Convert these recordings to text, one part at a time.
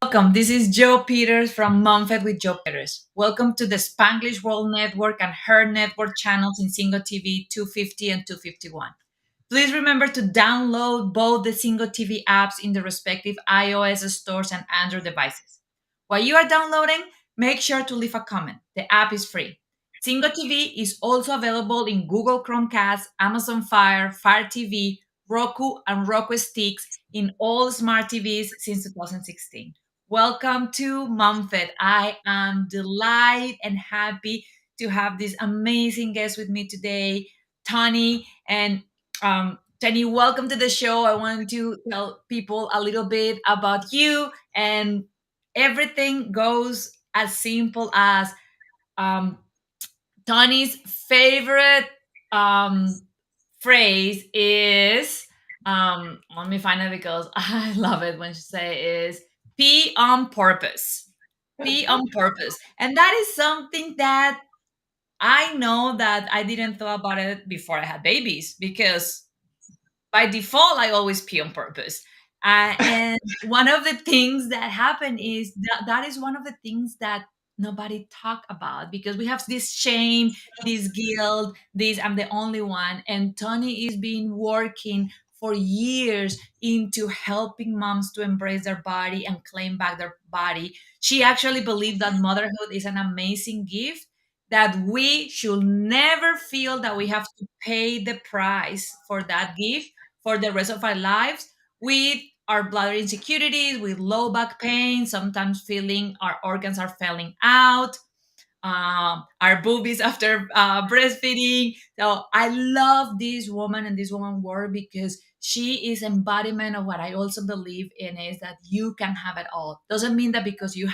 Welcome. This is Joe Peters from MomFit with Joe Peters. Welcome to the Spanglish World Network and H.E.R Network channels in Single TV 250 and 251. Please remember to download both the Single TV apps in the respective iOS stores and Android devices. While you are downloading, make sure to leave a comment. The app is free. Single TV is also available in Google Chromecast, Amazon Fire, Fire TV, Roku, and Roku Sticks in all smart TVs since 2016. Welcome to MomFit. I am delighted and happy to have this amazing guest with me today, Tonie. And Tonie, welcome to the show. I want to tell people a little bit about you, and everything goes as simple as um, Tony's favorite um, phrase is let me find it because I love it when she say is "be on purpose." Be on purpose, and that is something that I know that I didn't thought about it before I had babies because by default I always pee on purpose. And one of the things that happen is that is one of the things that nobody talk about because we have this shame, this guilt, this I'm the only one. And Tony is been working for years into helping moms to embrace their body and claim back their body. She actually believes that motherhood is an amazing gift, that we should never feel that we have to pay the price for that gift for the rest of our lives with our bladder insecurities, with low back pain, sometimes feeling our organs are falling out, our boobies after breastfeeding. So I love this woman and this woman work because she is embodiment of what I also believe in is that you can have it all. Doesn't mean that because you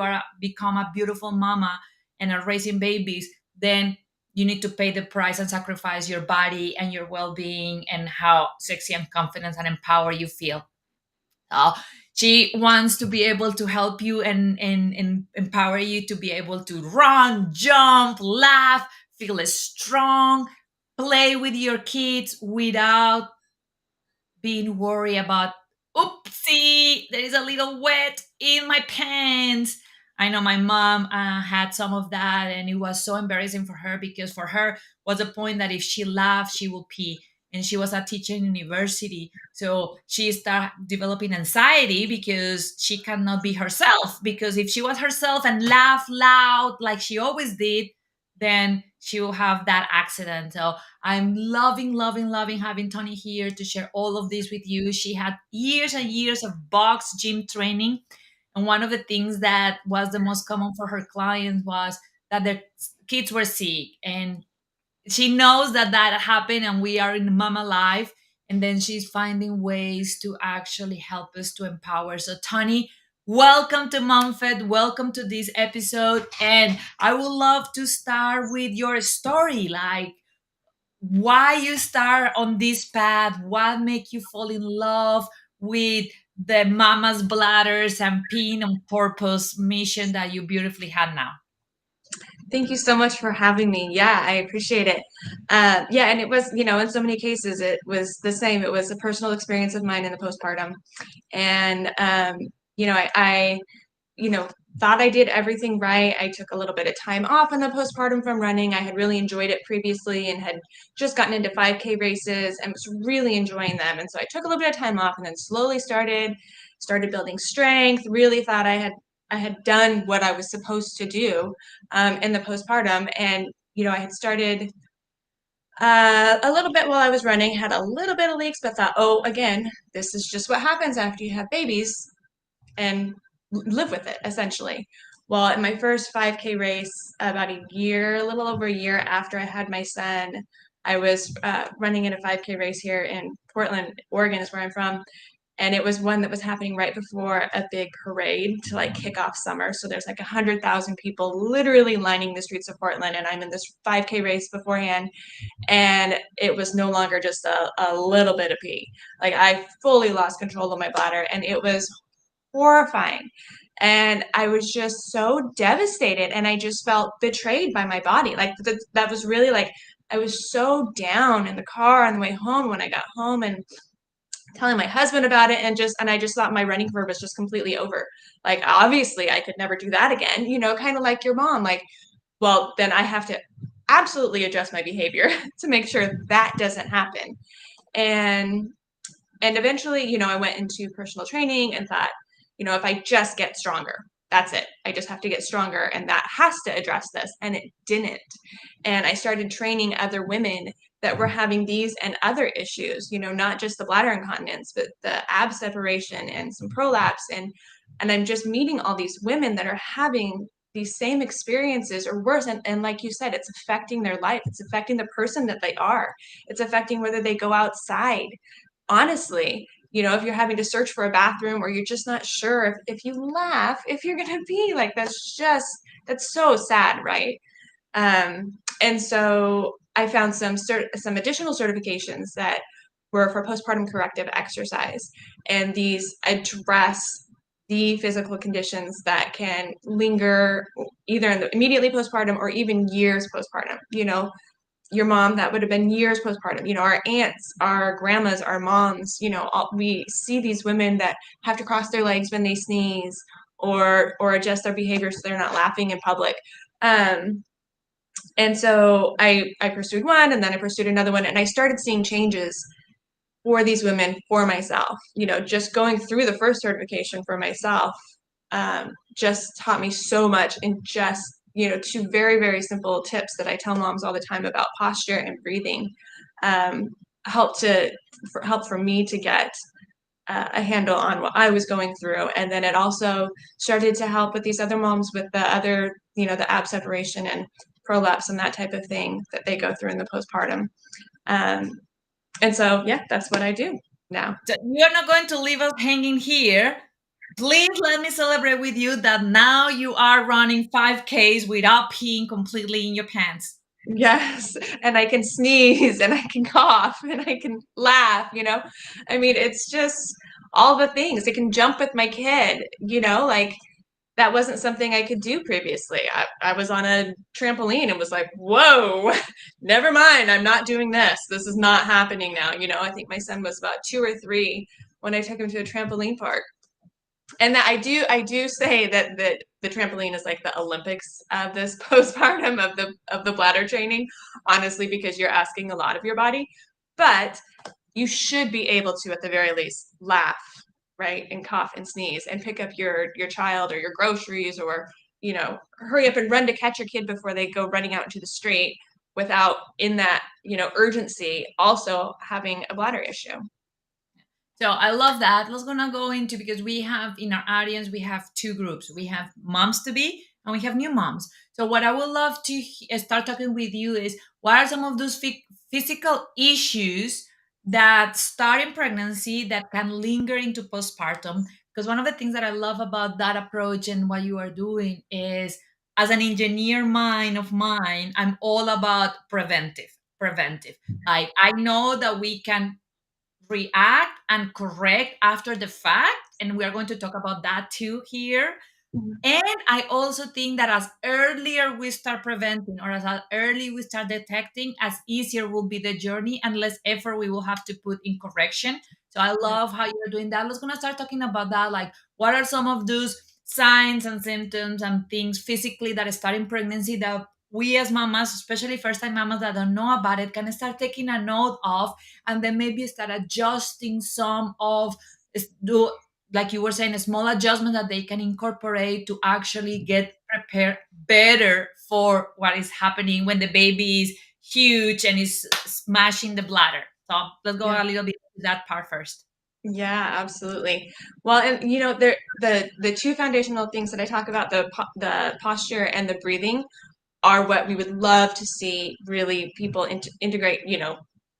are become a beautiful mama and are raising babies, then you need to pay the price and sacrifice your body and your well-being and how sexy and confident and empowered you feel. uh, she wants to be able to help you and empower you to be able to run, jump, laugh, feel strong, play with your kids without being worried about, oopsie, there is a little wet in my pants. I know my mom had some of that, and it was so embarrassing for her because for her was a point that if she laughed, she will pee. And she was a teacher in university. So she started developing anxiety because she cannot be herself. Because if she was herself and laughed loud like she always did, then she will have that accident. So I'm loving, loving, loving having Tony here to share all of this with you. She had years and years of box gym training. And one of the things that was the most common for her clients was that their kids were sick. And she knows that that happened and we are in mama life. And then she's finding ways to actually help us to empower. So, Tony, welcome to MomFed. Welcome to this episode. And I would love to start with your story. Like, why you start on this path, what make you fall in love with the mama's bladders and peeing on purpose mission that you beautifully had now. Thank you so much for having me. Yeah, I appreciate it. Yeah, and it was, in so many cases, it was the same. It was a personal experience of mine in the postpartum. And, I you know, thought I did everything right. I took a little bit of time off in the postpartum from running. I had really enjoyed it previously and had just gotten into 5K races and was really enjoying them. And so I took a little bit of time off and then slowly started building strength, really thought I had done what I was supposed to do in the postpartum. And, I had started a little bit while I was running, had a little bit of leaks, but thought, oh, again, this is just what happens after you have babies, and live with it, essentially. Well, in my first 5K race, about a little over a year after I had my son, I was running in a 5K race here in Portland, Oregon is where I'm from. And it was one that was happening right before a big parade to like kick off summer. So there's like 100,000 people literally lining the streets of Portland. And I'm in this 5K race beforehand. And it was no longer just a little bit of pee. Like I fully lost control of my bladder and it was horrifying. And I was just so devastated and I just felt betrayed by my body. Like that was really like, I was so down in the car on the way home when I got home, and telling my husband about it, and I just thought my running career was just completely over. Like, obviously I could never do that again, kind of like your mom. Like, well, then I have to absolutely adjust my behavior to make sure that doesn't happen. And eventually, I went into personal training and thought, if I just get stronger, that's it. I just have to get stronger, and that has to address this. And it didn't. And I started training other women that were having these and other issues, not just the bladder incontinence, but the ab separation and some prolapse. And I'm just meeting all these women that are having these same experiences or worse. And like you said, it's affecting their life. It's affecting the person that they are. It's affecting whether they go outside. Honestly, if you're having to search for a bathroom, or you're just not sure if you laugh, if you're going to be like, that's so sad, right? And so I found some additional certifications that were for postpartum corrective exercise, and these address the physical conditions that can linger either immediately postpartum or even years postpartum. Your mom, that would have been years postpartum. Our aunts, our grandmas, our moms, we see these women that have to cross their legs when they sneeze, or adjust their behavior so they're not laughing in public. And so I pursued one, and then I pursued another one, and I started seeing changes for these women, for myself. Just going through the first certification for myself just taught me so much, and just two very, very simple tips that I tell moms all the time about posture and breathing um, helped for me to get a handle on what I was going through. And then it also started to help with these other moms with the other, the ab separation and prolapse and that type of thing that they go through in the postpartum. Um, and so, yeah, that's what I do now. So you're not going to leave us hanging here. Please let me celebrate with you that now you are running 5Ks without peeing completely in your pants. Yes, and I can sneeze, and I can cough, and I can laugh, I mean, it's just all the things. I can jump with my kid, like that wasn't something I could do previously. I was on a trampoline and was like, whoa, never mind. I'm not doing this. This is not happening now. I think my son was about 2 or 3 when I took him to a trampoline park. And that I do say that the trampoline is like the Olympics of this postpartum of the bladder training, honestly, because you're asking a lot of your body. But you should be able to, at the very least, laugh, right, and cough and sneeze, and pick up your child or your groceries, or hurry up and run to catch your kid before they go running out into the street, without, in that urgency, also having a bladder issue. So I love that. Let's gonna go into, because we have in our audience, we have two groups. We have moms to be and we have new moms. So what I would love to start talking with you is, what are some of those physical issues that start in pregnancy that can linger into postpartum? Because one of the things that I love about that approach and what you are doing is, as an engineer mind of mine, I'm all about preventive. Like, I know that we can react and correct after the fact, and we are going to talk about that too here. Mhm. And I also think that as earlier we start preventing, or as early we start detecting, as easier will be the journey and less effort we will have to put in correction. So I Yeah. love how you're doing that. Let's gonna start talking about that. Like, what are some of those signs and symptoms and things physically that start in pregnancy that we as mamas, especially first time mamas that don't know about it, can start taking a note of, and then maybe start adjusting some of, do, like you were saying, a small adjustment that they can incorporate to actually get prepared better for what is happening when the baby is huge and is smashing the bladder. So let's go Yeah. a little bit to that part first. Yeah, absolutely. Well, and the two foundational things that I talk about, the posture and the breathing, are what we would love to see really people integrate,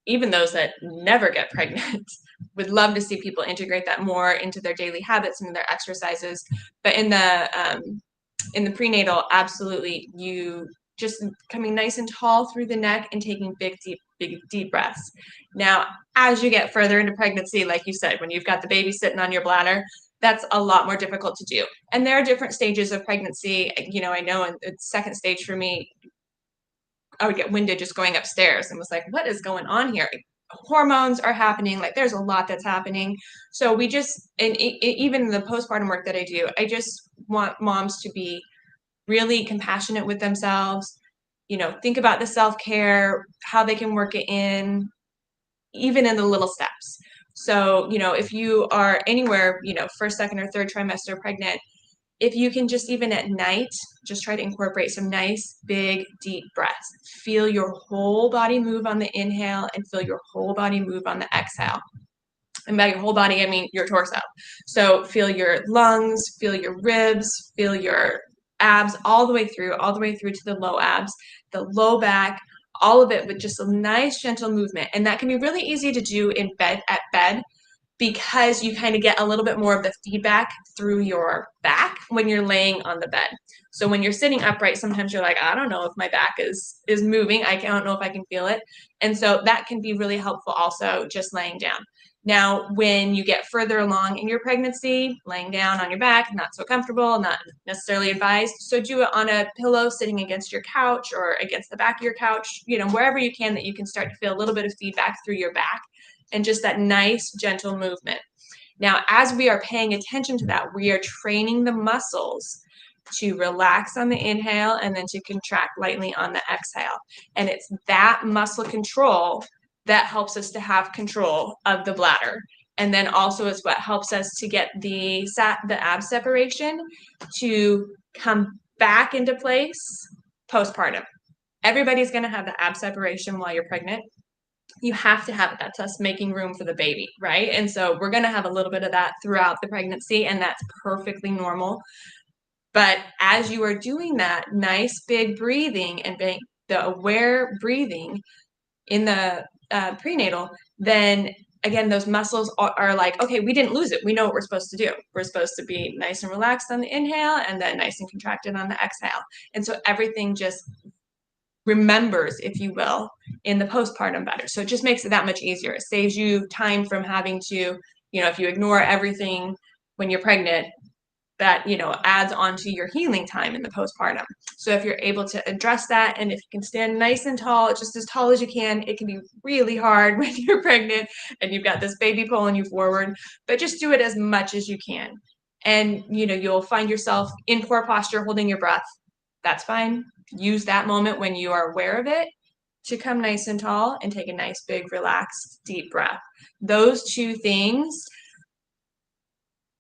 even those that never get pregnant would love to see people integrate that more into their daily habits and their exercises. But in the prenatal, absolutely, you just coming nice and tall through the neck and taking big, deep breaths. Now, as you get further into pregnancy, like you said, when you've got the baby sitting on your bladder, that's a lot more difficult to do. And there are different stages of pregnancy. I know in the second stage for me, I would get winded just going upstairs and was like, what is going on here? hormones are happening. Like there's a lot that's happening. So we just, and even the postpartum work that I do, I just want moms to be really compassionate with themselves, think about the self-care, how they can work it in, even in the little steps. So, if you are anywhere, first, second, or third trimester pregnant, if you can just even at night, just try to incorporate some nice, big, deep breaths. Feel your whole body move on the inhale and feel your whole body move on the exhale. And by your whole body, I mean your torso. So feel your lungs, feel your ribs, feel your abs all the way through to the low abs, the low back, all of it with just a nice gentle movement. And that can be really easy to do in bed at bed because you kind of get a little bit more of the feedback through your back when you're laying on the bed. So when you're sitting upright, sometimes you're like, I don't know if my back is moving. I don't know if I can feel it. And so that can be really helpful also just laying down. Now, when you get further along in your pregnancy, laying down on your back, not so comfortable, not necessarily advised. So do it on a pillow sitting against your couch or against the back of your couch, wherever you can that you can start to feel a little bit of feedback through your back and just that nice, gentle movement. Now, as we are paying attention to that, we are training the muscles to relax on the inhale and then to contract lightly on the exhale. And it's that muscle control that helps us to have control of the bladder. And then also is what helps us to get the ab separation to come back into place postpartum. Everybody's going to have the ab separation while you're pregnant. You have to have it. That's us making room for the baby, right? And so we're going to have a little bit of that throughout the pregnancy, and that's perfectly normal. But as you are doing that nice big breathing and the aware breathing in the prenatal, then again, those muscles are like, okay, we didn't lose it. We know what we're supposed to do. We're supposed to be nice and relaxed on the inhale and then nice and contracted on the exhale. And so everything just remembers, if you will, in the postpartum better. So it just makes it that much easier. It saves you time from having to, if you ignore everything when you're pregnant, that, adds on to your healing time in the postpartum. So if you're able to address that and if you can stand nice and tall, just as tall as you can, it can be really hard when you're pregnant and you've got this baby pulling you forward, but just do it as much as you can. And, you'll find yourself in poor posture, holding your breath. That's fine. Use that moment when you are aware of it to come nice and tall and take a nice, big, relaxed, deep breath. Those two things,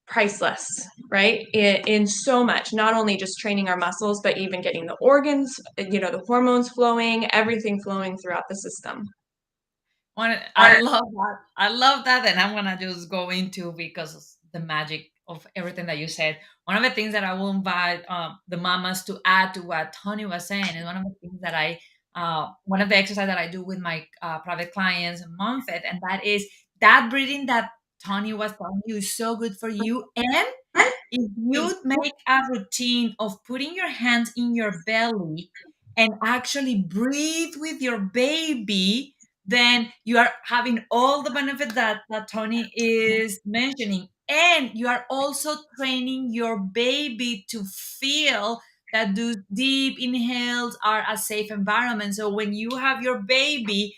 priceless, right? In so much, not only just training our muscles, but even getting the organs, the hormones flowing, everything flowing throughout the system. I love that. I love that, and I'm gonna just go into because of the magic of everything that you said. One of the things that I will invite the mamas to add to what Tony was saying is one of the things that one of the exercises that I do with my private clients and MomFit, and that is that breathing that Tony was telling you is so good for you. And if you make a routine of putting your hands in your belly and actually breathe with your baby, then you are having all the benefits that Tony is mentioning. And you are also training your baby to feel that those deep inhales are a safe environment. So when you have your baby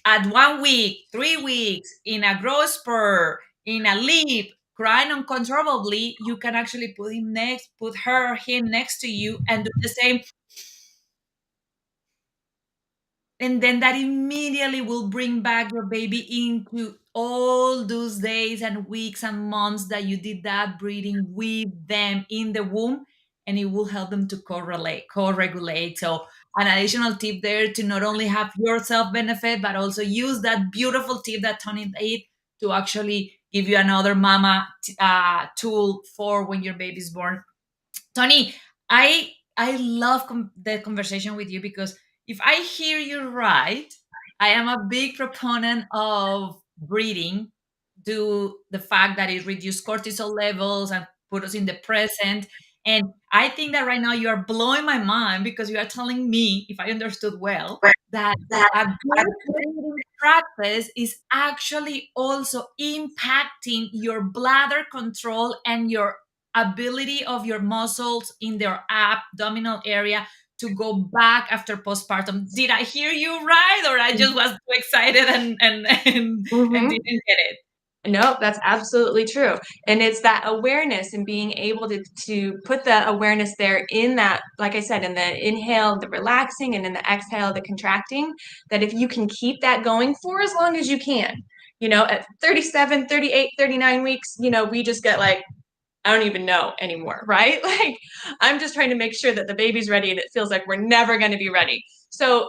at 1 week, 3 weeks, in a growth spur, in a leap, crying uncontrollably, you can actually put him next to you and do the same, and then that immediately will bring back your baby into all those days and weeks and months that you did that breathing with them in the womb, and it will help them to co-regulate. So an additional tip there to not only have yourself benefit but also use that beautiful tip that Tony did to actually give you another mama tool for when your baby's born. Tony, I love the conversation with you because if I hear you right, I am a big proponent of breathing due the fact that it reduces cortisol levels and put us in the present. And I think that right now you are blowing my mind because you are telling me, if I understood well, that a good breathing practice is actually also impacting your bladder control and your ability of your muscles in their abdominal area to go back after postpartum. Did I hear you right, or I just was too excited and Mhm. didn't get it? No, that's absolutely true. And it's that awareness and being able to put the awareness there in that, like I said, in the inhale, the relaxing, and in the exhale, the contracting, that if you can keep that going for as long as you can, at 37, 38, 39 weeks, we just get like, I don't even know anymore, right? Like, I'm just trying to make sure that the baby's ready and it feels like we're never going to be ready. So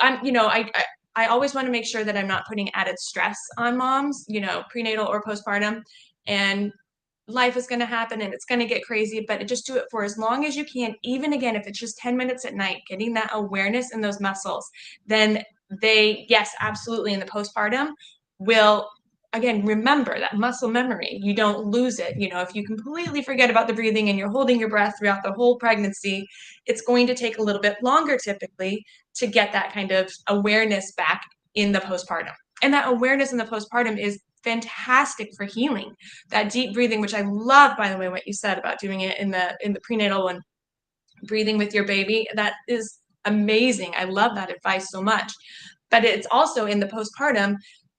I always want to make sure that I'm not putting added stress on moms, prenatal or postpartum. And life is going to happen and it's going to get crazy, but just do it for as long as you can. Even again, if it's just 10 minutes at night, getting that awareness in those muscles, then yes, absolutely, in the postpartum will, again, remember that muscle memory. You don't lose it. If you completely forget about the breathing and you're holding your breath throughout the whole pregnancy, it's going to take a little bit longer typically to get that kind of awareness back in the postpartum. And that awareness in the postpartum is fantastic for healing. That deep breathing, which I love, by the way, what you said about doing it in the prenatal and breathing with your baby, that is amazing. I love that advice so much. But it's also in the postpartum,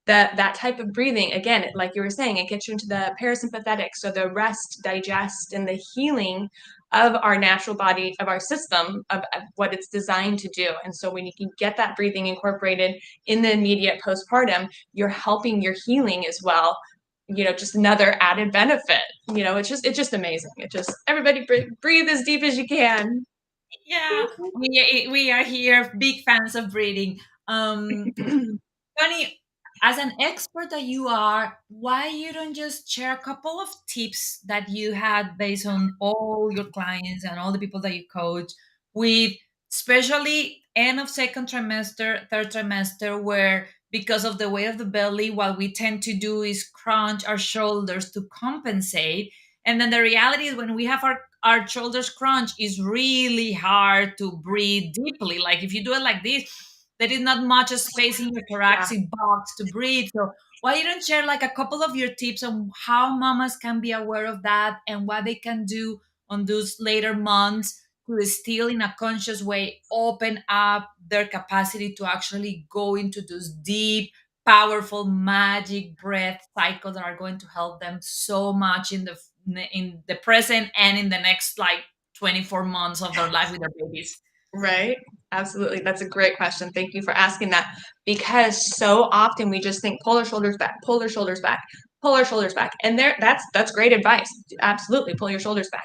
that type of breathing, again, like you were saying, it gets you into the parasympathetic, so the rest, digest, and the healing of our natural body, of our system, of what it's designed to do. And so when you can get that breathing incorporated in the immediate postpartum, you're helping your healing as well. Just another added benefit. It's just amazing. It just, everybody breathe as deep as you can. Yeah, we are here, big fans of breathing. Connie, as an expert that you are, why you don't just share a couple of tips that you had based on all your clients and all the people that you coach with, especially end of second trimester, third trimester, where because of the weight of the belly, what we tend to do is crunch our shoulders to compensate. And then the reality is when we have our shoulders crunch, is really hard to breathe deeply. Like if you do it like this, there is not much space in your Yeah. thoracic box to breathe. So why you don't share like a couple of your tips on how mamas can be aware of that and what they can do on those later months to still in a conscious way open up their capacity to actually go into those deep, powerful, magic breath cycles that are going to help them so much in the present and in the next like 24 months of their life with their babies. Right. Absolutely. That's a great question. Thank you for asking that. Because so often we just think pull our shoulders back, pull our shoulders back, pull our shoulders back. And that's great advice. Absolutely pull your shoulders back.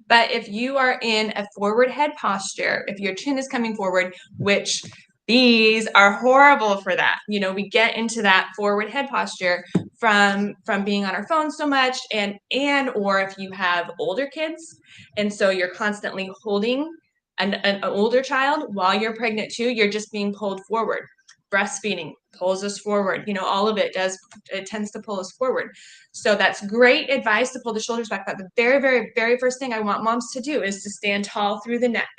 But if you are in a forward head posture, if your chin is coming forward, which these are horrible for that. We get into that forward head posture from being on our phone so much, and or if you have older kids and so you're constantly holding an older child while you're pregnant too, you're just being pulled forward. Breastfeeding pulls us forward. All of it tends to pull us forward. So that's great advice to pull the shoulders back. But the very, very, very first thing I want moms to do is to stand tall through the neck,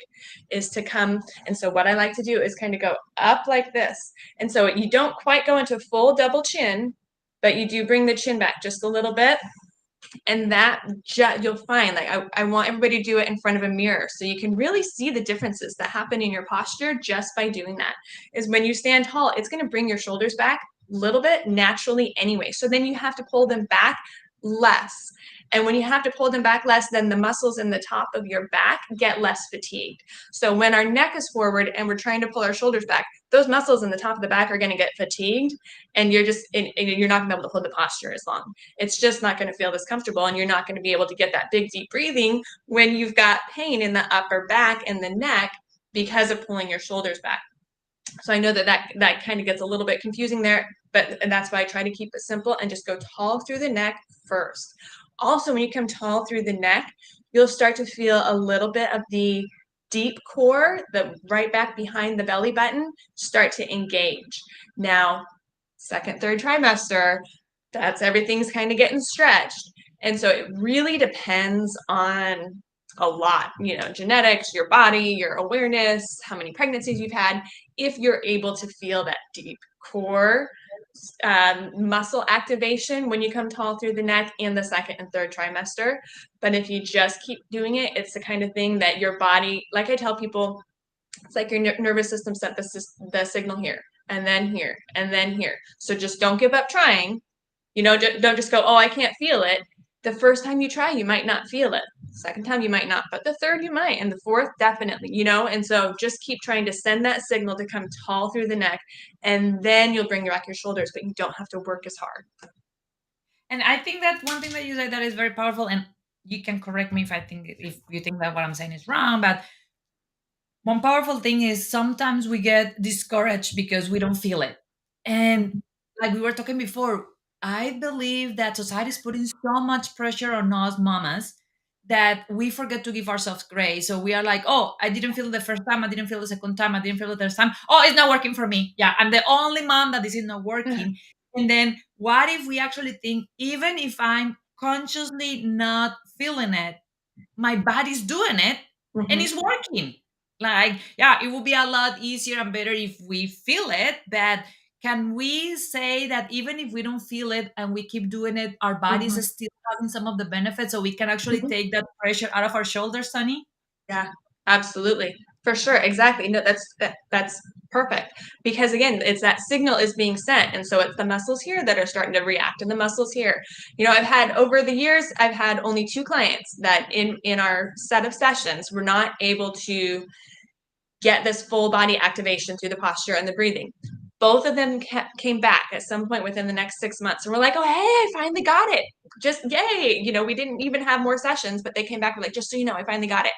is to come. And so what I like to do is kind of go up like this. And so you don't quite go into full double chin, but you do bring the chin back just a little bit. And that you'll find, like, I want everybody to do it in front of a mirror so you can really see the differences that happen in your posture just by doing that. Is when you stand tall, it's going to bring your shoulders back a little bit naturally anyway. So then you have to pull them back less. And when you have to pull them back less, then the muscles in the top of your back get less fatigued. So when our neck is forward and we're trying to pull our shoulders back, those muscles in the top of the back are going to get fatigued, and you're not going to be able to hold the posture as long. It's just not going to feel this comfortable, and you're not going to be able to get that big deep breathing when you've got pain in the upper back and the neck because of pulling your shoulders back. So I know that kind of gets a little bit confusing there, and that's why I try to keep it simple and just go tall through the neck first. Also, when you come tall through the neck, you'll start to feel a little bit of the deep core, the right back behind the belly button, start to engage. Now, second, third trimester, that's everything's kind of getting stretched. And so it really depends on a lot, genetics, your body, your awareness, how many pregnancies you've had, if you're able to feel that deep core muscle activation when you come tall through the neck in the second and third trimester. But if you just keep doing it, it's the kind of thing that your body, like I tell people, It's like your nervous system sent the signal here, and then here, and then here. So just don't give up trying. Don't just go, oh, I can't feel it. The first time you try, you might not feel it. Second time, you might not, but the third, you might, and the fourth, definitely. And so just keep trying to send that signal to come tall through the neck, and then you'll bring back your shoulders, but you don't have to work as hard. And I think that one thing that you said that is very powerful, and you can correct me if you think that what I'm saying is wrong, but one powerful thing is sometimes we get discouraged because we don't feel it. And like we were talking before, I believe that society is putting so much pressure on us mamas that we forget to give ourselves grace. So we are like, oh, I didn't feel it the first time, I didn't feel the second time, I didn't feel it the third time. Oh, it's not working for me. Yeah, I'm the only mom that this is not working. And then what if we actually think, even if I'm consciously not feeling it, my body's doing it and Mhm. it's working. Like, yeah, it would be a lot easier and better if we feel it, but can we say that even if we don't feel it and we keep doing it, our bodies Mhm. are still having some of the benefits, so we can actually Mhm. take that pressure out of our shoulders, Sunny? Yeah, absolutely. For sure. Exactly. No, that's perfect. Because again, it's that signal is being sent. And so it's the muscles here that are starting to react and the muscles here. I've had over the years, I've had only two clients that in our set of sessions were not able to get this full body activation through the posture and the breathing. Both of them came back at some point within the next 6 months, and we're like, "Oh, hey, I finally got it! Just yay!" We didn't even have more sessions, but they came back. We're like, "Just so you know, I finally got it."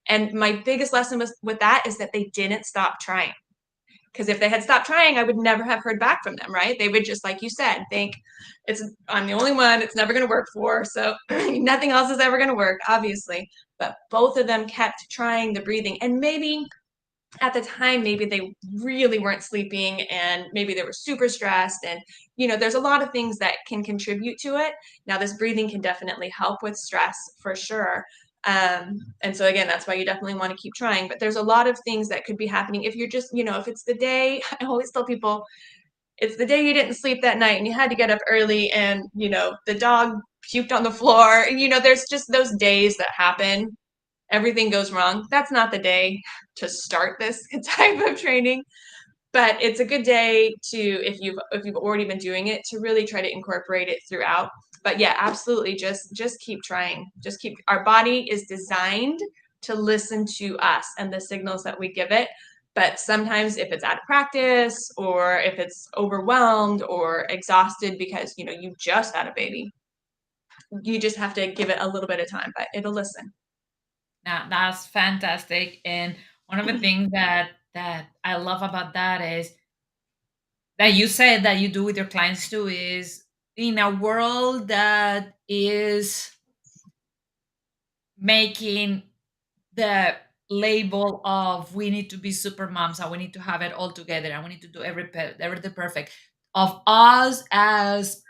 And my biggest lesson was with that is that they didn't stop trying. Because if they had stopped trying, I would never have heard back from them, right? They would just, like you said, think I'm the only one. It's never going to work for, so nothing else is ever going to work, obviously. But both of them kept trying the breathing, and maybe at the time maybe they really weren't sleeping and maybe they were super stressed, and there's a lot of things that can contribute to it. Now this breathing can definitely help with stress for sure. And so again, that's why you definitely want to keep trying, but there's a lot of things that could be happening if you're just if it's the day. I always tell people it's the day you didn't sleep that night and you had to get up early, and the dog puked on the floor, and there's just those days that happen. Everything goes wrong. That's not the day to start this type of training, but it's a good day to, if you've already been doing it, to really try to incorporate it throughout. But yeah, absolutely, just keep trying. Just keep. Our body is designed to listen to us and the signals that we give it. But sometimes if it's out of practice or if it's overwhelmed or exhausted because you just had a baby, you just have to give it a little bit of time, but it'll listen. Now that's fantastic. And one of the things that I love about that is that you said that you do with your clients too is in a world that is making the label of we need to be super moms and we need to have it all together and we need to do everything perfect, of us as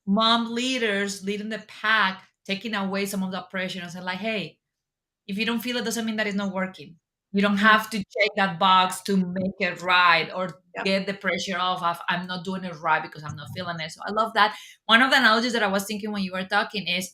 mom leaders leading the pack, taking away some of that pressure and saying like, hey, if you don't feel it doesn't mean that it's not working. You don't Mhm. have to check that box to make it right or Yep. get the pressure off of I'm not doing it right because I'm not feeling it. So I love that. One of the analogies that I was thinking when you were talking is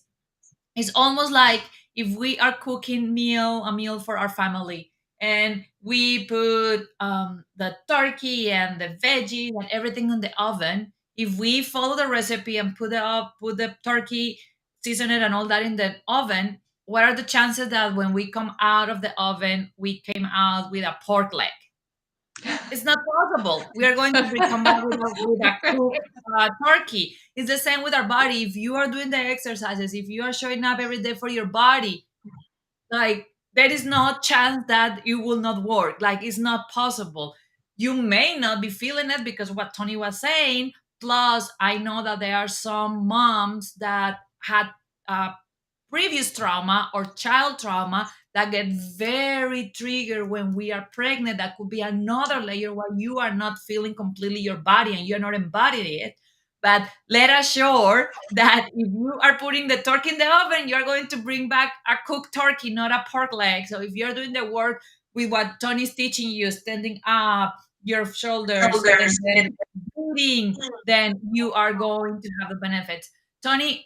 it's almost like if we are cooking a meal for our family, and we put the turkey and the veggies and everything in the oven. If we follow the recipe and put the turkey, season it, and all that in the oven, what are the chances that when we come out of the oven, we came out with a pork leg? It's not possible. We are going to come back with a cooked turkey. It's the same with our body. If you are doing the exercises, if you are showing up every day for your body, like there is no chance that it will not work. Like it's not possible. You may not be feeling it because what Tony was saying. Plus, I know that there are some moms that had uh, previous trauma or child trauma that get very triggered when we are pregnant. That could be another layer where you are not feeling completely your body and you're not embodying it. But let us sure that if you are putting the turkey in the oven, you're going to bring back a cooked turkey, not a pork leg. So if you're doing the work with what Tony's teaching you, standing up, your shoulders, and Shoulders. then breathing, then you are going to have the benefits. Tony,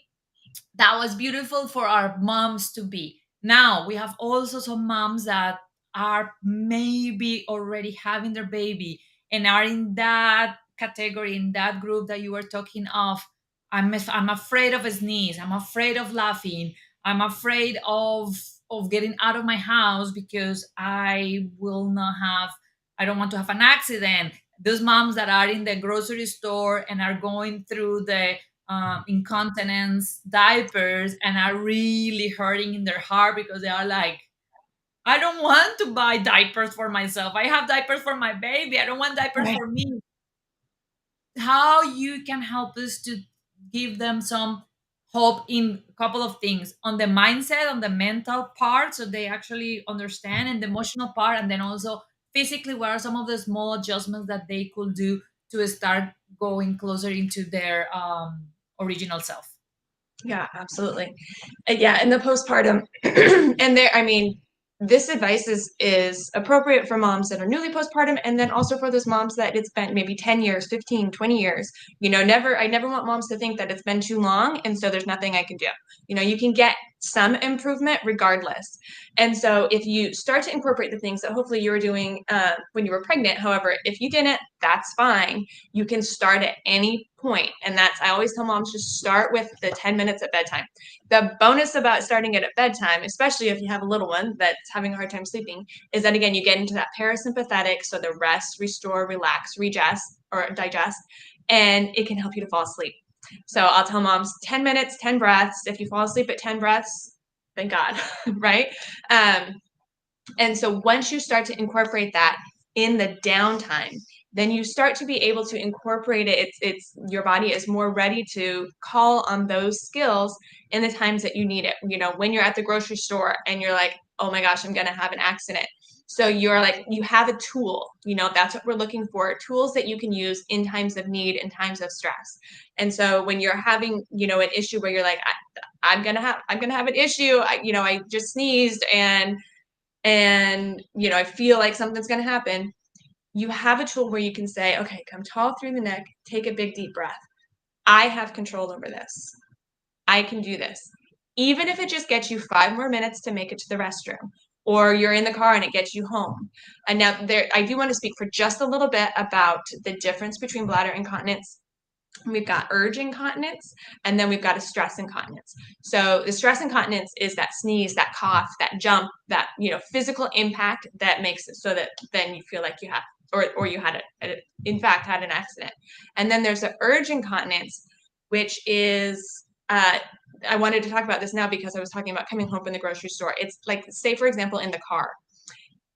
that was beautiful for our moms to be. Now we have also some moms that are maybe already having their baby and are in that category, in that group that you were talking of. I'm afraid of a sneeze. I'm afraid of laughing. I'm afraid of getting out of my house because I don't want to have an accident. Those moms that are in the grocery store and are going through the incontinence diapers and are really hurting in their heart because they are like, I don't want to buy diapers for myself. I have diapers for my baby. I don't want diapers Right. for me. How you can help us to give them some hope in a couple of things on the mindset, on the mental part, so they actually understand, and the emotional part, and then also physically, what are some of the small adjustments that they could do to start going closer into their original self. Yeah, absolutely. Yeah, in the postpartum, and there, I mean, this advice is appropriate for moms that are newly postpartum, and then also for those moms that it's been maybe 10 years, 15, 20 years. I never want moms to think that it's been too long and so there's nothing I can do. You can get some improvement regardless. And so if you start to incorporate the things that hopefully you were doing when you were pregnant, however, if you didn't, that's fine. You can start at any point. And I always tell moms, just start with the 10 minutes at bedtime. The bonus about starting it at bedtime, especially if you have a little one that's having a hard time sleeping, is that again, you get into that parasympathetic, so the rest, restore, relax, digest, and it can help you to fall asleep. So I'll tell moms 10 minutes, 10 breaths. If you fall asleep at 10 breaths, thank God, right? Um, and so once you start to incorporate that in the downtime, then you start to be able to incorporate it. It's your body is more ready to call on those skills in the times that you need it. When you're at the grocery store and you're like, oh my gosh, I'm gonna have an accident. So you're like, you have a tool, that's what we're looking for, tools that you can use in times of need and times of stress. And so when you're having, an issue where you're like, I'm gonna have an issue. I just sneezed and I feel like something's going to happen. You have a tool where you can say, okay, come tall through the neck, take a big deep breath. I have control over this. I can do this. Even if it just gets you 5 more minutes to make it to the restroom, or you're in the car and it gets you home. And now I do want to speak for just a little bit about the difference between bladder incontinence. We've got urge incontinence, and then we've got a stress incontinence. So the stress incontinence is that sneeze, that cough, that jump, that physical impact that makes it so that then you feel like you have, or you in fact had an accident. And then there's the urge incontinence, which is I wanted to talk about this now because I was talking about coming home from the grocery store. It's like, say for example, in the car,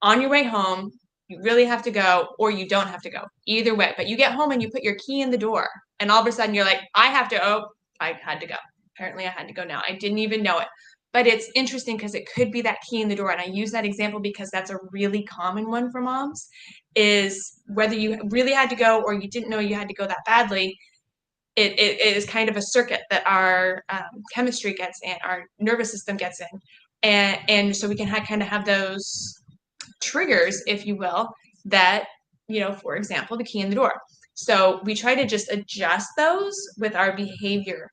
on your way home, you really have to go, or you don't have to go. Either way, but you get home and you put your key in the door, and all of a sudden you're like, I had to go. Apparently, I had to go now. I didn't even know it. But it's interesting because it could be that key in the door. And I use that example because that's a really common one for moms, is whether you really had to go or you didn't know you had to go that badly. It is kind of a circuit that our chemistry gets in, our nervous system gets in. And so we can kind of have those triggers, if you will, that, for example, the key in the door. So we try to just adjust those with our behavior.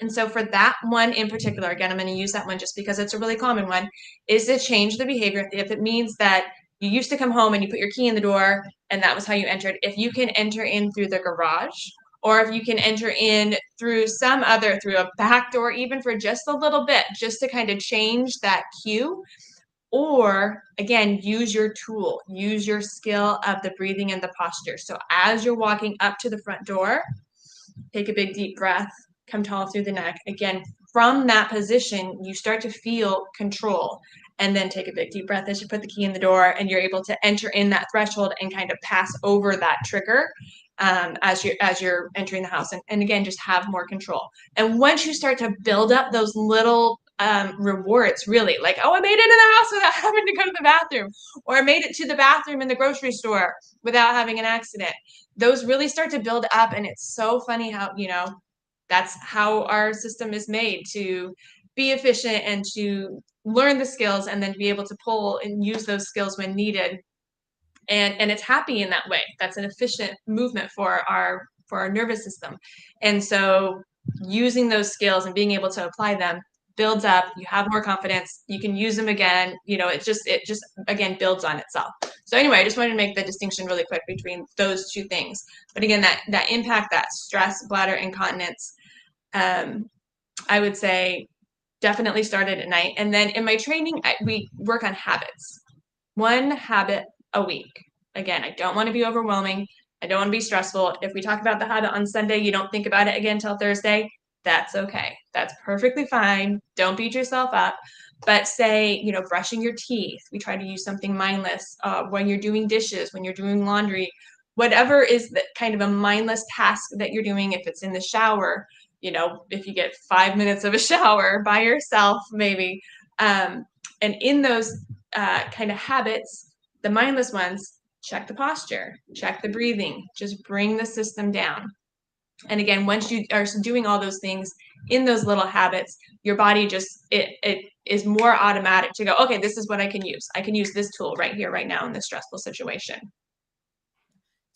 And so for that one in particular, again, I'm going to use that one just because it's a really common one, is to change the behavior. If it means that you used to come home and you put your key in the door and that was how you entered, if you can enter in through the garage, or if you can enter in through through a back door, even for just a little bit, just to kind of change that cue. Or again, use your tool, use your skill of the breathing and the posture. So as you're walking up to the front door, take a big deep breath, come tall through the neck. Again, from that position, you start to feel control. And then take a big deep breath as you put the key in the door, and you're able to enter in that threshold and kind of pass over that trigger as you're entering the house. And again, just have more control. And once you start to build up those little rewards, really, like, oh, I made it in the house without having to go to the bathroom, or I made it to the bathroom in the grocery store without having an accident. Those really start to build up, and it's so funny how that's how our system is made, to be efficient and to learn the skills and then be able to pull and use those skills when needed. And it's happy in that way. That's an efficient movement for our nervous system. And so using those skills and being able to apply them builds up, you have more confidence, you can use them again, it just again builds on itself. So anyway, I just wanted to make the distinction really quick between those two things. But again, that impact, that stress, bladder incontinence, um, I would say definitely started at night. And then in my training, we work on habits, one habit a week. Again, I don't want to be overwhelming. I don't want to be stressful. If we talk about the habit on Sunday, you don't think about it again till Thursday, that's okay. That's perfectly fine. Don't beat yourself up. But say, brushing your teeth, we try to use something mindless when you're doing dishes, when you're doing laundry, whatever is the kind of a mindless task that you're doing, if it's in the shower, if you get 5 minutes of a shower by yourself, maybe. And in those kind of habits, the mindless ones, check the posture, check the breathing, just bring the system down. And again, once you are doing all those things in those little habits, your body just it is more automatic to go, okay, this is what I can use. I can use this tool right here, right now in this stressful situation.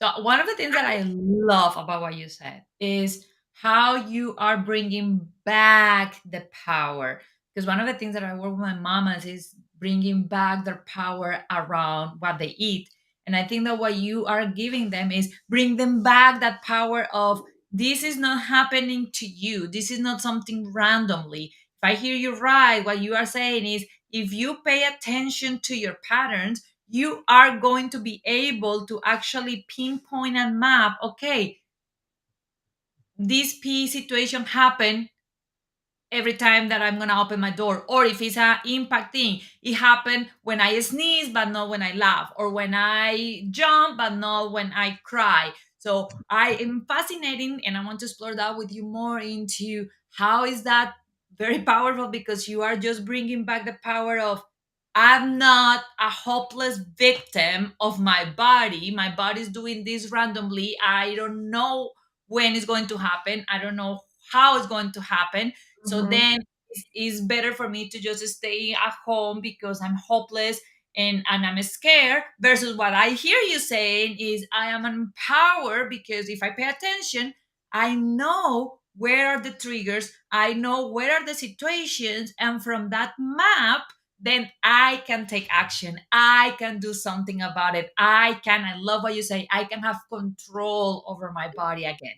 So one of the things that I love about what you said is how you are bringing back the power. Because one of the things that I work with my mamas is bringing back their power around what they eat. And I think that what you are giving them is bring them back that power of this is not happening to you. This is not something randomly. If I hear you right, what you are saying is if you pay attention to your patterns, you are going to be able to actually pinpoint and map, okay, this P situation happened every time that I'm gonna open my door. Or if it's a impact thing, it happened when I sneeze, but not when I laugh, or when I jump, but not when I cry. So I am fascinating, and I want to explore that with you more into how is that very powerful because you are just bringing back the power of I'm not a hopeless victim of my body. My body's doing this randomly. I don't know when it's going to happen. I don't know how it's going to happen, so Mm-hmm. then it's better for me to just stay at home because I'm hopeless and I'm scared versus what I hear you saying is I am empowered because if I pay attention, I know where are the triggers, I know where are the situations, and from that map, then I can take action. I can do something about it. I love what you say, I can have control over my body again.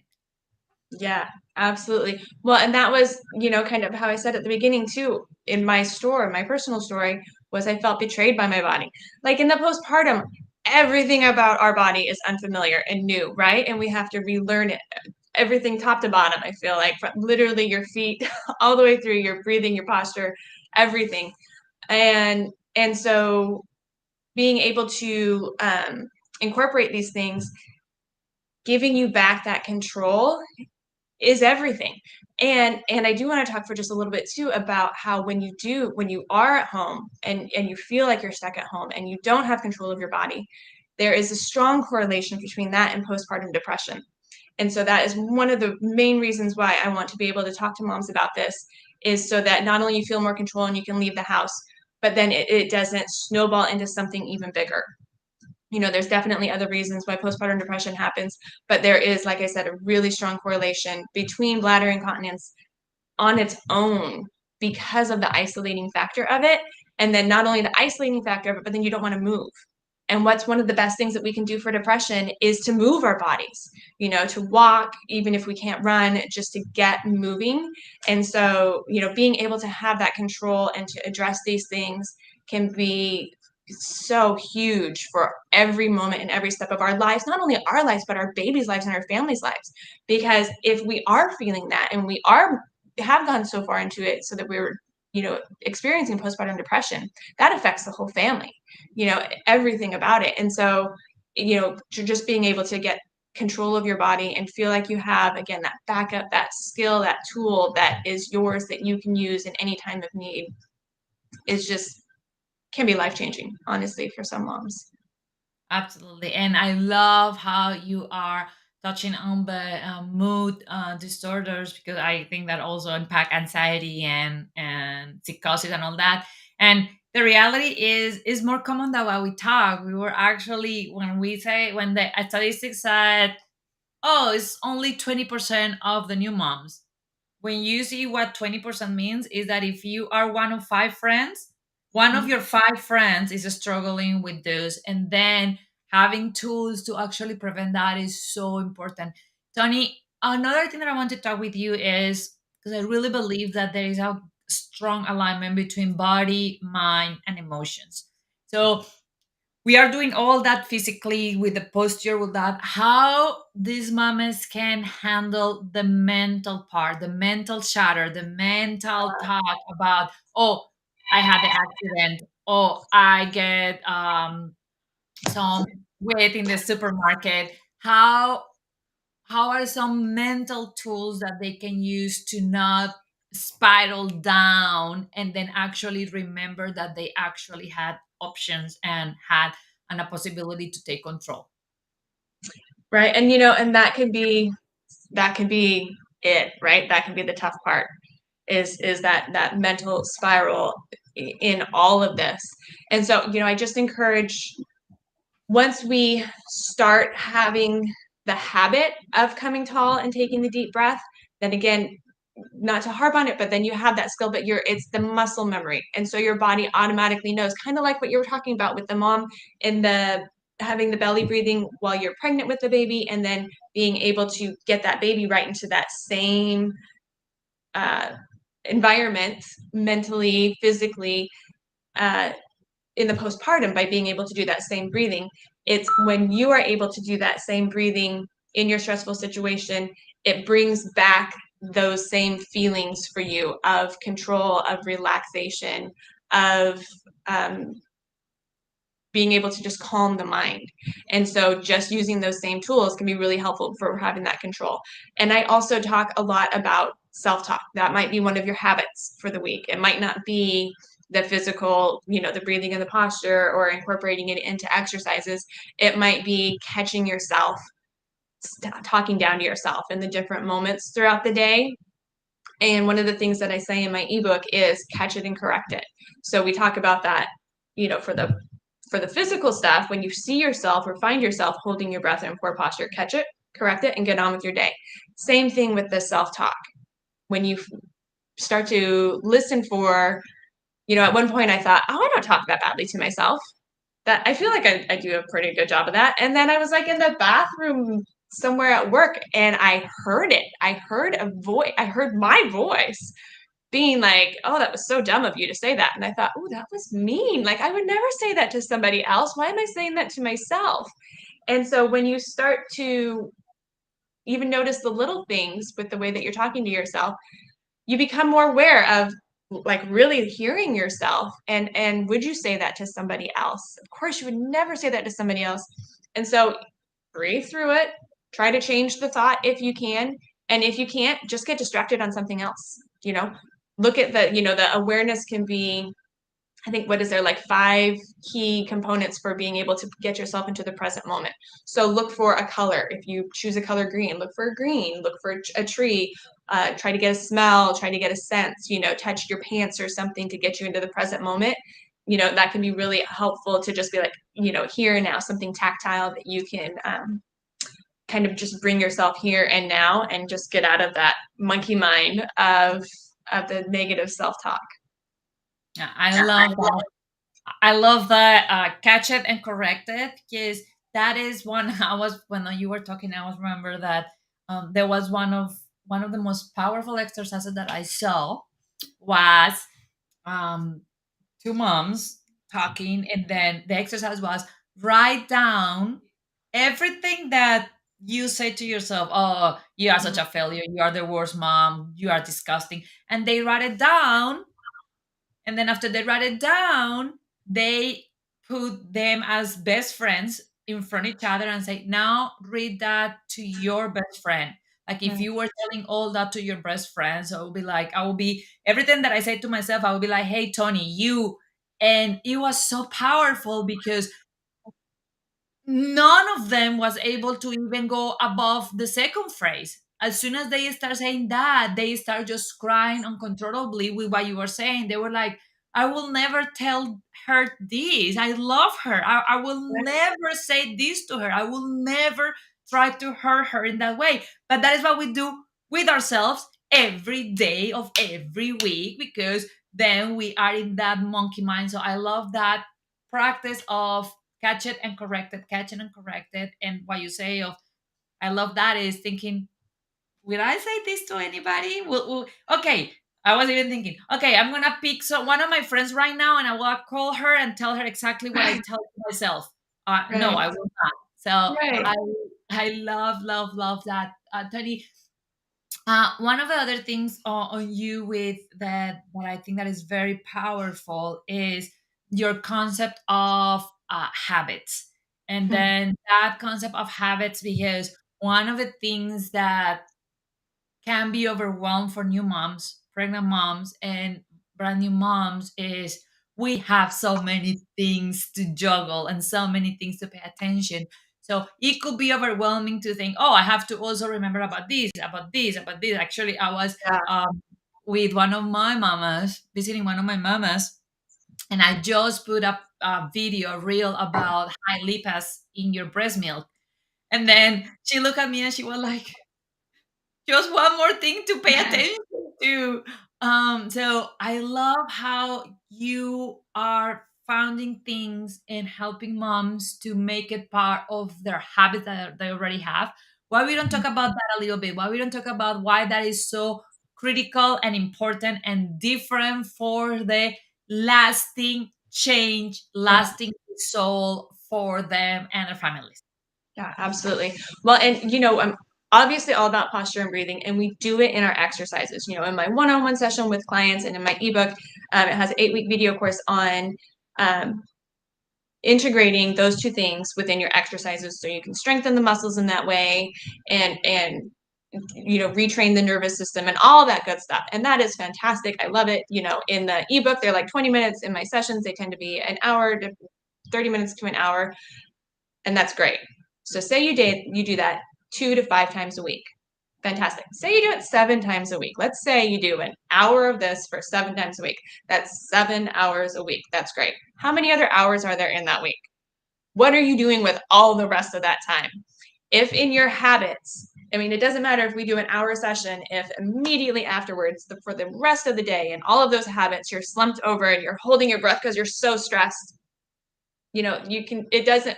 Yeah, absolutely. Well, and that was, kind of how I said at the beginning too, in my story, my personal story was I felt betrayed by my body. Like in the postpartum, everything about our body is unfamiliar and new, right? And we have to relearn it, everything top to bottom, I feel like, from literally your feet all the way through your breathing, your posture, everything. And so being able to incorporate these things, giving you back that control is everything. And I do want to talk for just a little bit too about how when you are at home and you feel like you're stuck at home and you don't have control of your body, there is a strong correlation between that and postpartum depression. And so that is one of the main reasons why I want to be able to talk to moms about this, is so that not only you feel more control and you can leave the house, but then it doesn't snowball into something even bigger. There's definitely other reasons why postpartum depression happens, but there is, like I said, a really strong correlation between bladder incontinence on its own because of the isolating factor of it. And then not only the isolating factor of it, but then you don't want to move. And what's one of the best things that we can do for depression is to move our bodies, to walk, even if we can't run, just to get moving. And so, being able to have that control and to address these things can be so huge for every moment and every step of our lives, not only our lives, but our babies' lives and our families' lives. Because if we are feeling that and we have gone so far into it so that we're, experiencing postpartum depression, that affects the whole family, everything about it. And so, just being able to get control of your body and feel like you have, again, that backup, that skill, that tool that is yours that you can use in any time of need is just can be life changing, honestly, for some moms. Absolutely. And I love how you are touching on the mood disorders because I think that also impact anxiety and psychosis and all that. And the reality is more common than what we talk. We were actually when we say when the statistics said, oh, it's only 20% of the new moms. when you see what 20% means, is that if you are one of five friends, one of your five friends is struggling with this, and then having tools to actually prevent that is so important. Tony, another thing that I want to talk with you is, because I really believe that there is a strong alignment between body, mind, and emotions. So we are doing all that physically with the posture, with that, how these mamas can handle the mental part, the mental chatter, the mental talk about, oh, I had the accident, oh, I get some weight in the supermarket. How are some mental tools that they can use to not spiral down and then actually remember that they actually had options and had a possibility to take control? Right. And and that can be it, right? That can be the tough part, is that mental spiral in all of this. And so, I just encourage, once we start having the habit of coming tall and taking the deep breath, then again, not to harp on it, but then you have that skill, but it's the muscle memory. And so your body automatically knows, kind of like what you were talking about with the mom and the having the belly breathing while you're pregnant with the baby, and then being able to get that baby right into that same uh, environment, mentally, physically, uh, in the postpartum, by being able to do that same breathing. It's when you are able to do that same breathing in your stressful situation, it brings back those same feelings for you of control, of relaxation, of um, being able to just calm the mind. And so just using those same tools can be really helpful for having that control. And I also talk a lot about self-talk. That might be one of your habits for the week. It might not be the physical, the breathing and the posture, or incorporating it into exercises. It might be catching yourself talking down to yourself in the different moments throughout the day. And one of the things that I say in my ebook is catch it and correct it. So we talk about that, for the physical stuff. When you see yourself or find yourself holding your breath in poor posture, catch it, correct it, and get on with your day. Same thing with the self-talk. When you start to listen for, at one point I thought, oh, I don't talk that badly to myself. That I feel like I do a pretty good job of that. And then I was like in the bathroom somewhere at work, and I heard it. I heard a voice. I heard my voice being like, "Oh, that was so dumb of you to say that." And I thought, "Oh, that was mean. Like, I would never say that to somebody else. Why am I saying that to myself?" And so when you start to even notice the little things with the way that you're talking to yourself, you become more aware of, like, really hearing yourself. And would you say that to somebody else? Of course, you would never say that to somebody else. And so breathe through it, try to change the thought if you can. And if you can't, just get distracted on something else. Look at the awareness can be, I think, what is there, like, five key components for being able to get yourself into the present moment. So look for a color. If you choose a color green, look for a green, look for a tree, try to get a smell, try to get a sense, touch your pants or something to get you into the present moment. That can be really helpful, to just be like, here and now, something tactile that you can kind of just bring yourself here and now, and just get out of that monkey mind of the negative self-talk. Yeah, I love that. I love that, catch it and correct it, because that is one. I was when you were talking, I was remember that there was one of the most powerful exercises that I saw was um, two moms talking, and then the exercise was write down everything that you say to yourself. Oh, you are such a failure. You are the worst mom. You are disgusting. And they write it down, and then after they write it down, they put them as best friends in front of each other and say, now read that to your best friend. Like if you were telling all that to your best friends, I will be everything that I say to myself, I will be like, hey, Tony, you. And it was so powerful because none of them was able to even go above the second phrase. As soon as they start saying that, they start just crying uncontrollably with what you were saying. They were like, I will never tell her this. I love her. I will never say this to her. I will never try to hurt her in that way. But that is what we do with ourselves. every day of every week, because then we are in that monkey mind. So I love that practice of catch it and correct it. And what you say of, I love that, is thinking, will I say this to anybody? Okay. I was even thinking, okay, I'm gonna pick one of my friends right now, and I will call her and tell her exactly what I Right. tell myself. No, Right. I will not. So Right. I love, love, love that, Tony. One of the other things on you with that I think that is very powerful is your concept of habits, and Hmm. then that concept of habits, because one of the things that can be overwhelmed for new moms, pregnant moms, and brand new moms is we have so many things to juggle and so many things to pay attention. So it could be overwhelming to think, oh, I have to also remember about this, about this, about this. Actually, I was Yeah. with one of my mamas, visiting one of my mamas, and I just put up a video, a reel about high lipas in your breast milk. And then she looked at me and she was like, just one more thing to pay attention to. So I love how you are finding things and helping moms to make it part of their habits that they already have. Why we don't talk about that a little bit? Why we don't talk about why that is so critical and important and different for the lasting change, Yeah. lasting soul for them and their families? Yeah, absolutely. Well, and I'm obviously all about posture and breathing, and we do it in our exercises. In my one-on-one session with clients, and in my ebook, it has an 8-week video course on um, integrating those two things within your exercises, so you can strengthen the muscles in that way, and retrain the nervous system and all that good stuff. And that is fantastic. I love it. In the ebook, they're like 20 minutes. In my sessions, they tend to be an hour to 30 minutes to an hour, and that's great. So say you do that 2 to 5 times a week. Fantastic. Say you do it 7 times a week. Let's say you do an hour of this for 7 times a week. That's 7 hours a week. That's great. How many other hours are there in that week? What are you doing with all the rest of that time? If in your habits, I mean, it doesn't matter if we do an hour session, if immediately afterwards, for the rest of the day and all of those habits, you're slumped over and you're holding your breath because you're so stressed, you can, it doesn't,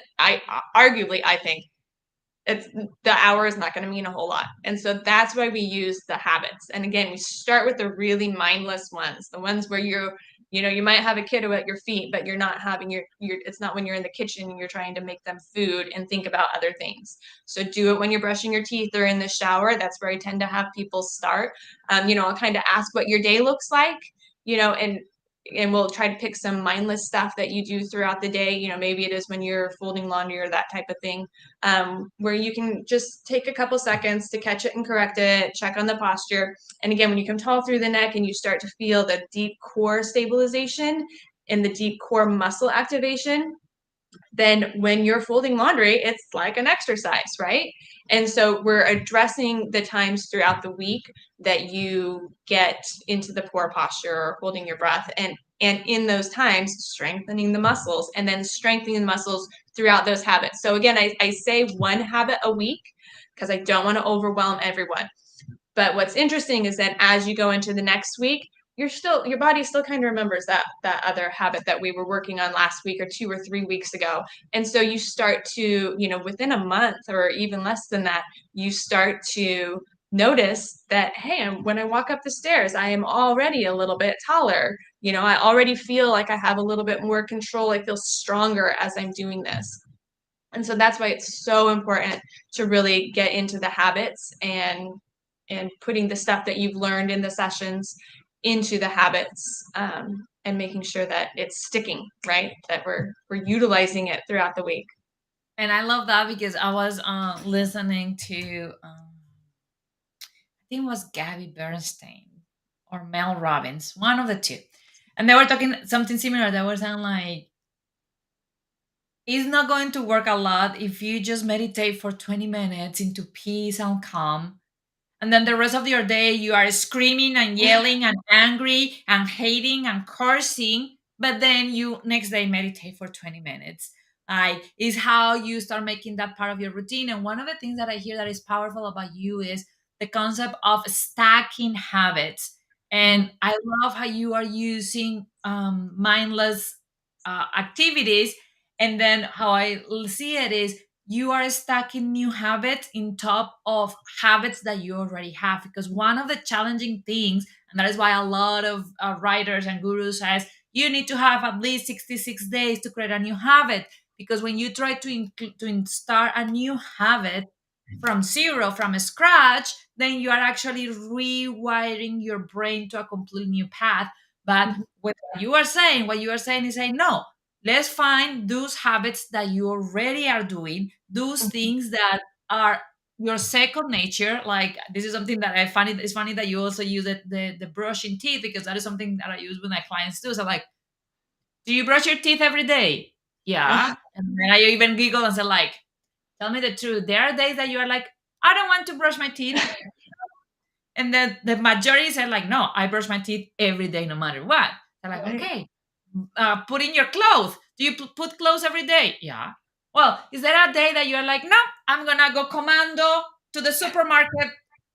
arguably, I think it's the hour is not going to mean a whole lot. And so that's why we use the habits. And again, we start with the really mindless ones, the ones where you might have a kiddo at your feet, but you're not having it's not when you're in the kitchen and you're trying to make them food and think about other things. So do it when you're brushing your teeth or in the shower. That's where I tend to have people start. I'll kind of ask what your day looks like, and we'll try to pick some mindless stuff that you do throughout the day. Maybe it is when you're folding laundry or that type of thing, where you can just take a couple seconds to catch it and correct it, check on the posture. And again, when you come tall through the neck and you start to feel the deep core stabilization and the deep core muscle activation, then when you're folding laundry, it's like an exercise, right? And so we're addressing the times throughout the week that you get into the poor posture or holding your breath, and in those times strengthening the muscles, and then strengthening the muscles throughout those habits. So again, I say one habit a week because I don't want to overwhelm everyone. But what's interesting is that as you go into the next week, your body still kind of remembers that other habit that we were working on last week or 2 or 3 weeks ago. And so you start to, within a month or even less than that, you start to notice that, hey, when I walk up the stairs, I am already a little bit taller. I already feel like I have a little bit more control. I feel stronger as I'm doing this. And so that's why it's so important to really get into the habits and putting the stuff that you've learned in the sessions into the habits, and making sure that it's sticking, right? That we're utilizing it throughout the week. And I love that because I was listening to, I think it was Gabby Bernstein or Mel Robbins, one of the two. And they were talking something similar. They were saying, like, it's not going to work a lot if you just meditate for 20 minutes into peace and calm, and then the rest of your day you are screaming and yelling and angry and hating and cursing, but then you next day meditate for 20 minutes. Like, is how you start making that part of your routine. And one of the things that I hear that is powerful about you is the concept of stacking habits. Mhm. And I love how you are using mindless activities. And then how I see it is you are stacking new habits in top of habits that you already have. Because one of the challenging things, and that is why a lot of writers and gurus says you need to have at least 66 days to create a new habit. Because when you try to start a new habit from zero, from scratch, then you are actually rewiring your brain to a completely new path. But Mhm. what you are saying is saying, no, let's find those habits that you already are doing, those Mhm. things that are your second nature. Like this is something that I find it's funny that you also use it, the brushing teeth, because that is something that I use with my clients too. So like, do you brush your teeth every day? Yeah. And then I even giggle and say, like, tell me the truth. There are days that you are like, I don't want to brush my teeth. And then the majority said, like, no, I brush my teeth every day, no matter what. They're like, Right. okay, put in your clothes. Do you put clothes every day? Yeah. Well, is there a day that you're like, no, I'm going to go commando to the supermarket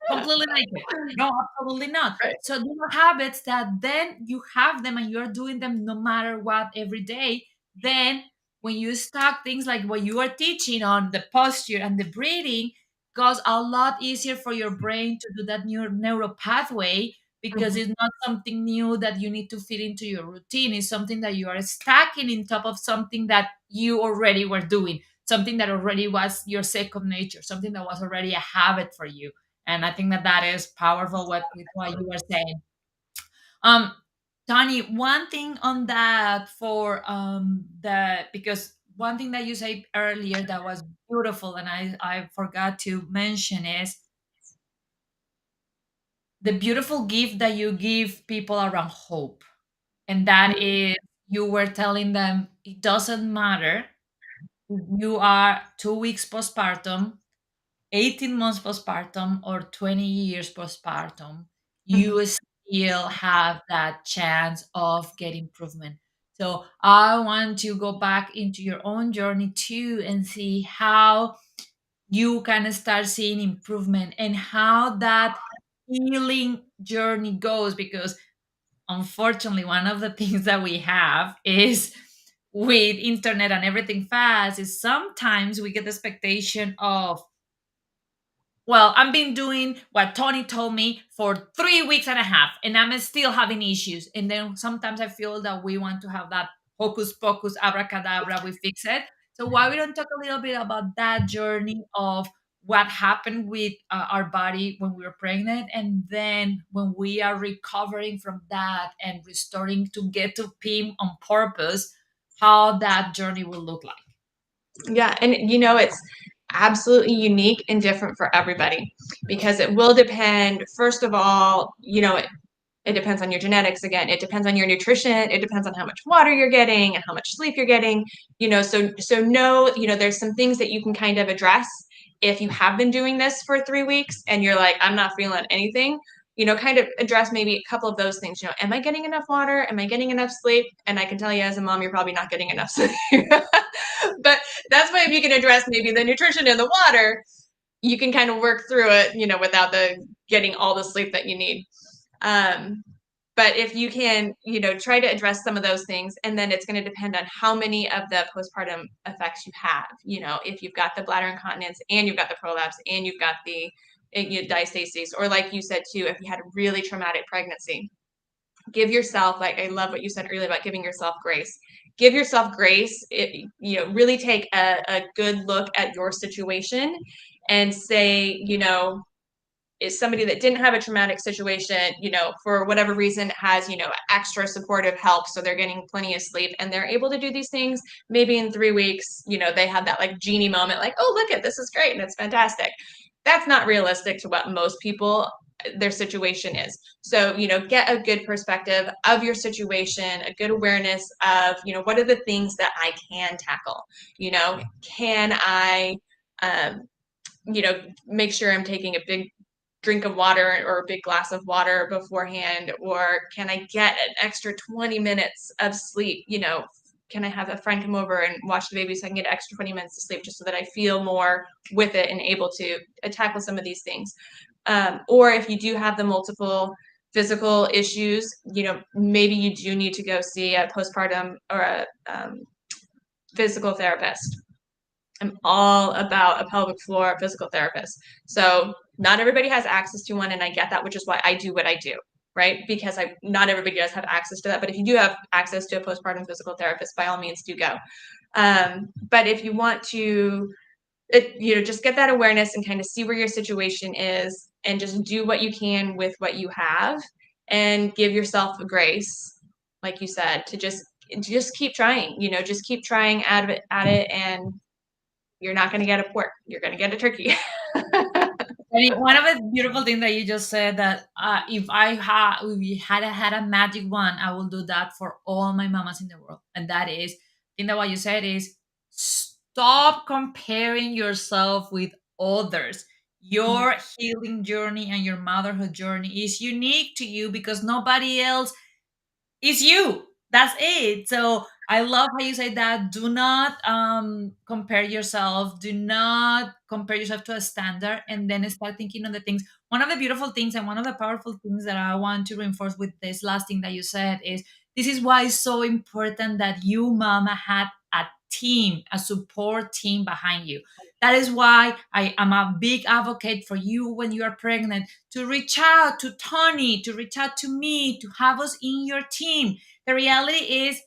completely naked? No, absolutely not. Right. So these are habits that then you have them and you're doing them no matter what every day. Then when you start things like what you are teaching on the posture and the breathing, goes a lot easier for your brain to do that new neural pathway, because Mhm. it's not something new that you need to fit into your routine. It's something that you are stacking in top of something that you already were doing, something that already was your second nature, something that was already a habit for you. And I think that that is powerful, what with what you were saying. um Tony, one thing on that for the, because one thing that you said earlier that was beautiful and I forgot to mention is the beautiful gift that you give people around hope. And that is, you were telling them it doesn't matter if you are 2 weeks postpartum, 18 months postpartum, or 20 years postpartum, Mhm. you still have that chance of getting improvement. So I want to go back into your own journey too and see how you can start seeing improvement and how that healing journey goes. Because unfortunately, one of the things that we have is with internet and everything fast is sometimes we get the expectation of, well, I've been doing what Tony told me for 3 weeks and a half, and I'm still having issues. And then sometimes I feel that we want to have that hocus pocus, abracadabra, we fix it. So why we don't talk a little bit about that journey of what happened with our body when we were pregnant, and then when we are recovering from that and restoring to get to PIM on purpose, how that journey will look like. Yeah, and it's absolutely unique and different for everybody because it will depend, first of all, it depends on your genetics again. It depends on your nutrition. It depends on how much water you're getting and how much sleep you're getting. So no, there's some things that you can kind of address if you have been doing this for 3 weeks and you're like, I'm not feeling anything. Kind of address maybe a couple of those things. Am I getting enough water? Am I getting enough sleep? And I can tell you as a mom, you're probably not getting enough sleep. But that's why if you can address maybe the nutrition and the water, you can kind of work through it, without the getting all the sleep that you need. Um, but if you can, try to address some of those things, and then it's going to depend on how many of the postpartum effects you have. If you've got the bladder incontinence and you've got the prolapse and you've got the diastasis, or like you said too, if you had a really traumatic pregnancy, give yourself, like I love what you said earlier about giving yourself grace. Give yourself grace. Really take a good look at your situation and say, is somebody that didn't have a traumatic situation, for whatever reason has, extra supportive help. So they're getting plenty of sleep and they're able to do these things. Maybe in 3 weeks, they have that like genie moment, like, oh, look at this is great and it's fantastic. That's not realistic to what most people their situation is. So, get a good perspective of your situation, a good awareness of, what are the things that I can tackle? Can I, um, make sure I'm taking a big drink of water or a big glass of water beforehand, or can I get an extra 20 minutes of sleep? Can I have a friend come over and watch the baby so I can get extra 20 minutes of sleep just so that I feel more with it and able to tackle some of these things? Or if you do have the multiple physical issues, maybe you do need to go see a postpartum or a physical therapist. I'm all about a pelvic floor physical therapist. So not everybody has access to one, and I get that, which is why I do what I do, right? Because not everybody does have access to that. But if you do have access to a postpartum physical therapist, by all means, do go. But if you want to, just get that awareness and kind of see where your situation is, and just do what you can with what you have, and give yourself a grace, like you said, to just keep trying. Just keep trying at it, and you're not going to get a pork. You're going to get a turkey. One of the beautiful things that you just said, that if we had a magic one, I will do that for all my mamas in the world. And that is, I think that what you said is, stop comparing yourself with others. Your healing journey and your motherhood journey is unique to you, because nobody else is you. That's it. So I love how you say that. Do not compare yourself. Do not compare yourself to a standard, and then start thinking on the things. One of the beautiful things and one of the powerful things that I want to reinforce with this last thing that you said is, this is why it's so important that you, mama, had a team, a support team behind you. That is why I am a big advocate for you when you are pregnant, to reach out to Tonie, to reach out to me, to have us in your team. The reality is,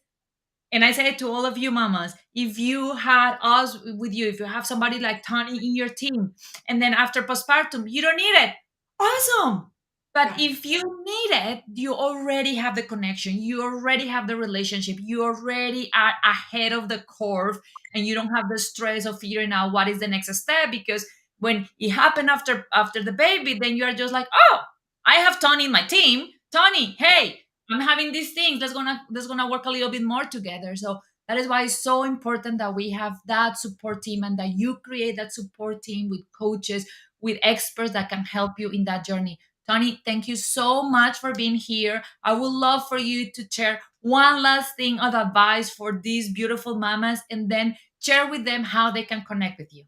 and I say it to all of you mamas, if you had us with you, if you have somebody like Tony in your team, and then after postpartum, you don't need it, awesome. But Yeah. if you need it, you already have the connection, you already have the relationship, you already are ahead of the curve, and you don't have the stress of figuring out what is the next step. Because when it happened after the baby, then you are just like, oh, I have Tony in my team. Tony, hey, I'm having these things. Let's gonna work a little bit more together. So that is why it's so important that we have that support team, and that you create that support team with coaches, with experts that can help you in that journey. Tony, thank you so much for being here. I would love for you to share one last thing of advice for these beautiful mamas, and then share with them how they can connect with you.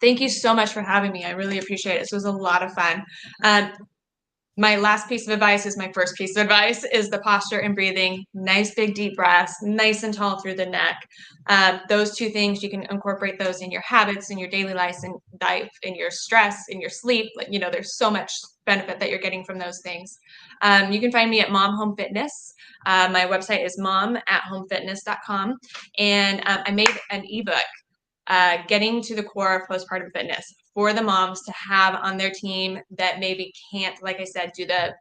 Thank you so much for having me. I really appreciate it. This was a lot of fun. Um, my last piece of advice is my first piece of advice, is the posture and breathing. Nice big deep breaths, nice and tall through the neck. Those two things, you can incorporate those in your habits, in your daily life, in your stress, in your sleep. There's so much benefit that you're getting from those things. You can find me at Mom Home Fitness. My website is mom@homefitness.com, and I made an ebook, getting to the core of postpartum fitness, for the moms to have on their team that maybe can't, like I said, do the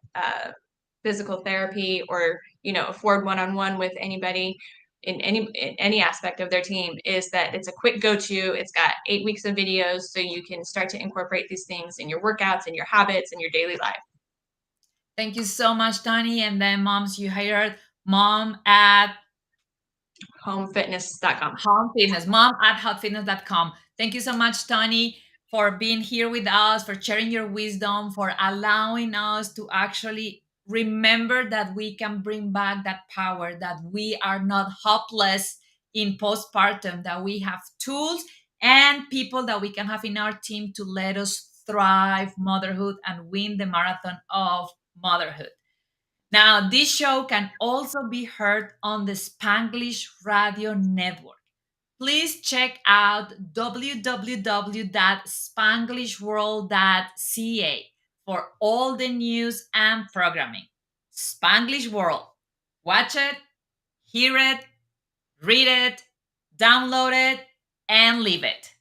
physical therapy, or afford one-on-one with anybody in any aspect of their team. Is that it's a quick go-to. It's got 8 weeks of videos, so you can start to incorporate these things in your workouts, in your habits, in your daily life. Thank you so much, Tony. And then moms, you hired mom at Homefitness.com. Home Fitness, mom at hotfitness.com. Thank you so much, Tony, for being here with us, for sharing your wisdom, for allowing us to actually remember that we can bring back that power, that we are not hopeless in postpartum, that we have tools and people that we can have in our team to let us thrive motherhood and win the marathon of motherhood. Now, this show can also be heard on the Spanglish Radio Network. Please check out www.spanglishworld.ca for all the news and programming. Spanglish World. Watch it, hear it, read it, download it, and leave it.